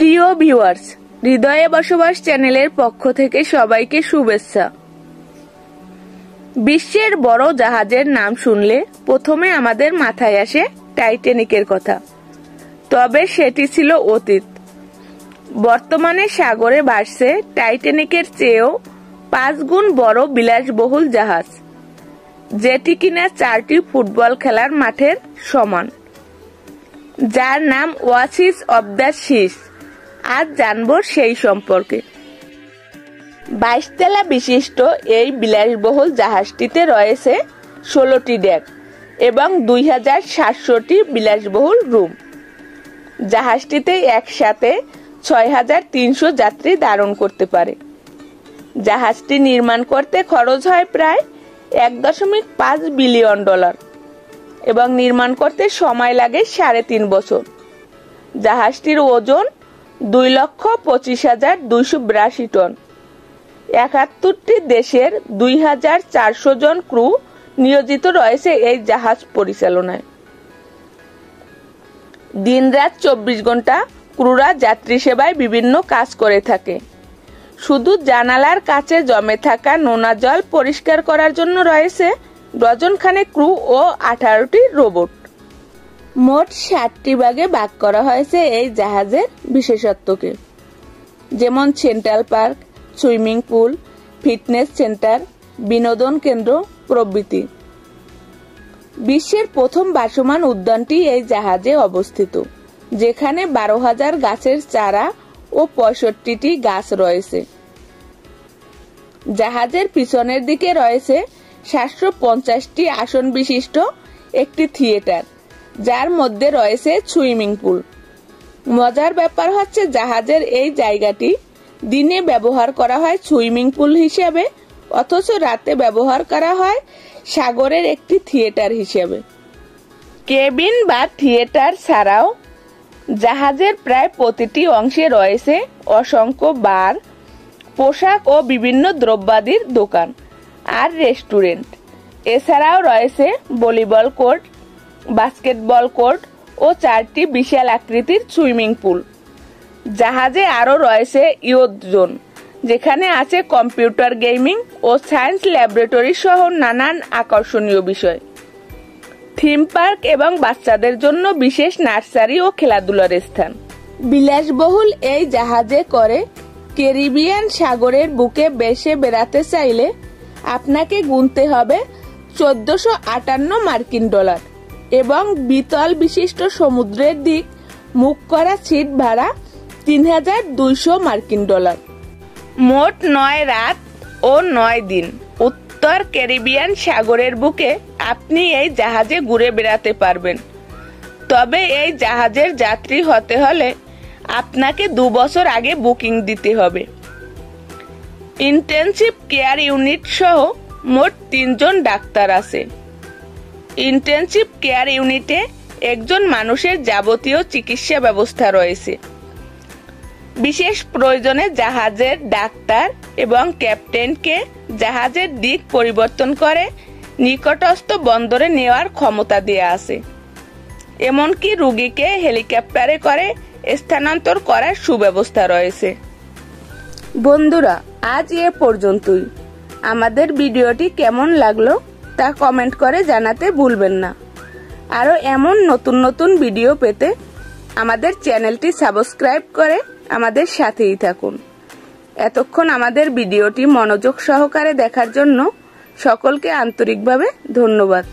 প্রিয় ভিউয়ার্স, হৃদয়ে বসবাস চ্যানেলের পক্ষ থেকে সবাইকে শুভেচ্ছা। বিশ্বের বড় জাহাজের নাম শুনলে প্রথমে আমাদের মাথায় আসে টাইটানিকের কথা। তবে সেটি ছিল অতীত। বর্তমানে সাগরে ভাসছে টাইটানিকের চেয়েও 5 গুণ বড় বিলাসবহুল জাহাজ, যেটি কিনা 4টি ফুটবল খেলার মাঠের সমান, যার নাম ওয়াসিস অব দ্য সিস। আজ জানবো সেই সম্পর্কে। 22 তলা বিশিষ্ট এই বিলাসবহুল জাহাজটিতে রয়েছে 16টি ডেক এবং 2700টি বিলাসবহুল রুম। জাহাজটিতে একসাথে 6300 যাত্রী ধারণ করতে পারে। জাহাজটি নির্মাণ করতে খরচ হয় প্রায় $1.5 বিলিয়ন এবং নির্মাণ করতে সময় লাগে 3.5 বছর। জাহাজটির ওজন 2,25,282 টন। 71টি দেশের 2400 জন ক্রু নিয়োজিত রয়েছে এই জাহাজ পরিচালনায়। দিনরাত 24 ঘন্টা ক্রুরা যাত্রী সেবায় বিভিন্ন কাজ করে থাকে। শুধু জানালার কাছে জমে থাকা নোনা জল পরিষ্কার করার জন্য রয়েছে ডজনখানেক ক্রু ও 18টি রোবট। মোট 7টি ভাগে ভাগ করা হয়েছে এই জাহাজের বিশেষত্বকে, যেমন central park, swimming pool, fitness centre, বিনোদন কেন্দ্র প্রভৃতি। বিশ্বের প্রথম ভাসমান উদ্যানটি এই জাহাজে অবস্থিত, যেখানে 12,000 গাছের চারা ও 65টি গাছ রয়েছে। জাহাজের পিছনের দিকে রয়েছে 750টি আসন বিশিষ্ট একটি থিয়েটার, যার মধ্যে রয়েছে সুইমিং পুল। মজার ব্যাপার হচ্ছে, জাহাজের এই জায়গাটি দিনে ব্যবহার করা হয় সুইমিং পুল হিসেবে, অথচ রাতে ব্যবহার করা হয় সাগরের একটি থিয়েটার হিসেবে। কেবিন বা থিয়েটার ছাড়াও জাহাজের প্রায় প্রতিটি অংশে রয়েছে অসংখ্য বার, পোশাক ও বিভিন্ন দ্রব্যাদির দোকান আর রেস্টুরেন্ট। এছাড়াও রয়েছে ভলিবল কোর্ট, বাস্কেটবল কোর্ট ও 4টি বিশাল আকৃতির সুইমিং পুল। জাহাজে আরও রয়েছে ইয়ট জোন, যেখানে আছে কম্পিউটার গেমিং ও সায়েন্স ল্যাবরেটরি সহ নানান আকর্ষণীয় বিষয়। থিম পার্ক এবং বাচ্চাদের জন্য বিশেষ নার্সারি ও খেলাধুলার স্থান। বিলাসবহুল এই জাহাজে করে ক্যারিবিয়ান সাগরের বুকে বেশে বেড়াতে চাইলে আপনাকে গুনতে হবে $1458 এবং বিতল বিশিষ্ট সমুদ্রের দিক মুখ করা সিট ভাড়া $3,200। মোট 9 রাত ও 9 দিন উত্তর ক্যারিবিয়ান সাগরের বুকে আপনি এই জাহাজে ঘুরে বেড়াতে পারবেন। তবে এই জাহাজের যাত্রী হতে হলে আপনাকে 2 বছর আগে বুকিং দিতে হবে। ইন্টেনসিভ কেয়ার ইউনিট সহ মোট 3 জন ডাক্তার আছে। ইন্টেনসিভ কেয়ার ইউনিটে একজন মানুষের যাবতীয় চিকিৎসা ব্যবস্থা রয়েছে। বিশেষ প্রয়োজনে জাহাজের ডাক্তার এবং ক্যাপ্টেনকে জাহাজের দিক পরিবর্তন করে নিকটস্থ বন্দরে নেওয়ার ক্ষমতা দেয়া আছে। এমনকি রোগীকে হেলিকপ্টারে করে স্থানান্তর করার সুব্যবস্থা রয়েছে। বন্ধুরা, আজ এ পর্যন্তই। আমাদের ভিডিওটি কেমন লাগলো তা কমেন্ট করে জানাতে ভুলবেন না। আরও এমন নতুন নতুন ভিডিও পেতে আমাদের চ্যানেলটি সাবস্ক্রাইব করে আমাদের সাথেই থাকুন। এতক্ষণ আমাদের ভিডিওটি মনোযোগ সহকারে দেখার জন্য সকলকে আন্তরিকভাবে ধন্যবাদ।